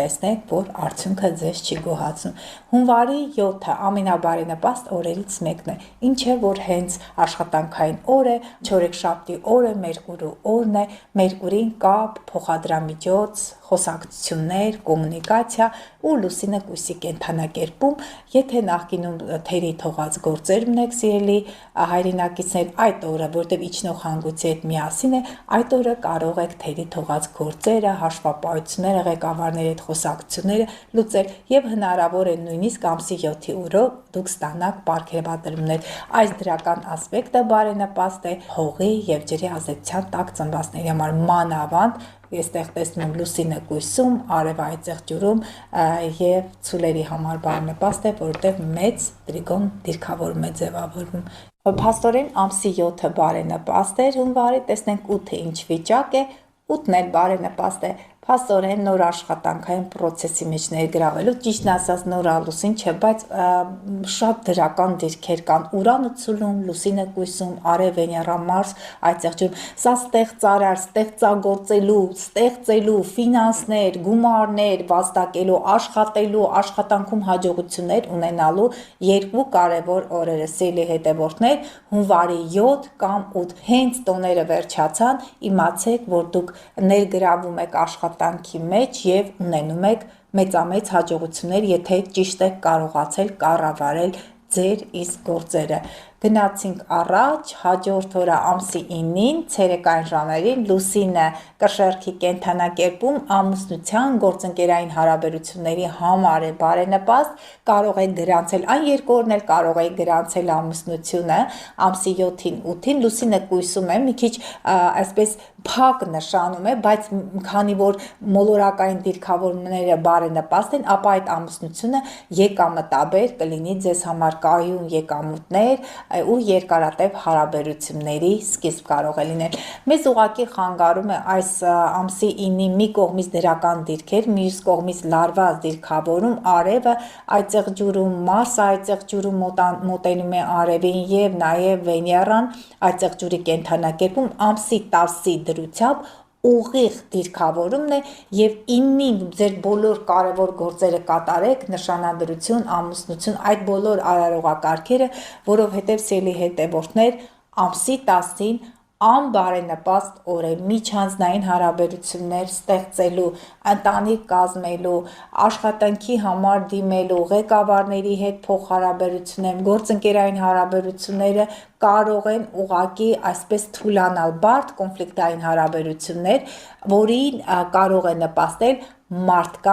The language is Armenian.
կտեսնեք, որ արդյունքը ձեզ չի գոհացնում։ Հունվարի 7-ը ամենաբարենպաստ օրերից մեկն է, ինչ է, որ հենց աշխատանքային օր է, չորեքշաբթի օրը, Մերկուրու օրն է, Մերկուրին կապ, փոխադրամիջոց, խոսակցություններ, կոմունիկացիա ու Լուսինը կույսի կենդանակերպում, եթե նախկինում թերի թողած գործեր ունեք սիրելի հայրենակիցներ, այդ օրը, որտեղ իջնող հանգույցի հետ միասին է, այդ օրը կարող եք թերի թողած գործերը, հաշվապահությունները, ղեկավարների հետ խոսակցությունները լուծել եւ հնարավոր է նույնիսկ ամսի 7-ի օրը դուք ստանաք պարգևատրումներ։ Այս դրական ասպեկտը բարենպաստ է հողի եւ ջրի ազդեցության տակ ծնվածների համար մանավանդ ես տեսնում Լուսինը կույսում, արևային ծեղջուրում եւ ցուլերի համար բարենպաստ է, որովհետեւ մեծ տրիգոն դիրքավորում է ձևավորվում։ Փաստորեն ամսի 7-ը բարենպաստ էր հունվարի, տեսնենք 8-ը ինչ վիճակ է, 8-ն էլ բարենպաստ է, փաստորեն նոր աշխատանքային process-ի մեջ ներգրավելու, ճիշտն ասած նոր լուսին չէ, բայց շատ դրական դիրքեր կան, Ուրանը ցուլում, Լուսինը կույսում, Արև, Վեներա, Մարս, այդ ծեղջուրում, սա ստեղծարար, ստեղծելու, ֆինանսներ, գումարներ վաստակելու, աշխատելու, աշխատանքում հաջողություններ ունենալու երկու կարևոր օրերը, սիրելի հետևորդներ, հունվարի 7 կամ 8, հենց տոները վերջացան, իմացեք, որ դուք ներգրավում եք աշխատանքի մեջ եւ ունենում եք մեծամեծ հաջողություններ, եթե ճիշտ եք կարողացել կառավարել ձեր իսկ գործերը։ Գնացինք առաջ, հաջորդ օրը ամսի 9-ին, ցերեկային ժամերին, Լուսինը կշեռքի կենդանակերպում ամուսնության գործընկերային հարաբերությունների համար է բարենպաստ, կարող եք գրանցել, այն երկու օրն էլ կարող եք գրանցել ամուսնությունը, ամսի 7-ին, 8-ին, Լուսինը կույսում է, մի քիչ այսպես փակ նշանում է, բայց քանի որ մոլորակային դիրքավորումները բարենպաստ են, ապա այդ ամուսնությունը եկամտաբեր կլինի ձեզ համար կայուն եկամուտներ ու երկարատև հարաբերությունների սկիզբ կարող է լինել։ Մեզ ուղղակի խանգարում է այս ամսի 9-ի մի կողմից դրական դիրքեր, մյուս կողմից լարված դիրքավորում, արևը այդ ծեղջուրում, Մարսը այդ ծեղջուրում մոտենում է արևին եւ նաեւ Վեներան այդ ծեղջուրի կենդանակերպում ամսի 10-ի դրությամբ ուղիղ դիրքավորումն է եւ 9-ին ձեր բոլոր կարևոր գործերը կատարեք, նշանադրություն, ամուսնություն, այդ բոլոր արարողակարգերը, որովհետեւ սիրելի հետևորդներ, ամսի 10-ին անբարենպաստ օր է միջանձնային հարաբերություններ ստեղծելու, ընտանիք կազմելու, աշխատանքի համար դիմելու, ղեկավարների հետ փոխհարաբերություններ, գործընկերային հարաբերությունները կարող են ուղղակի այսպես թուլանալ, բարդ կոնֆլիկտային հարաբերություններ, որին կարող է նպաստել մարդկա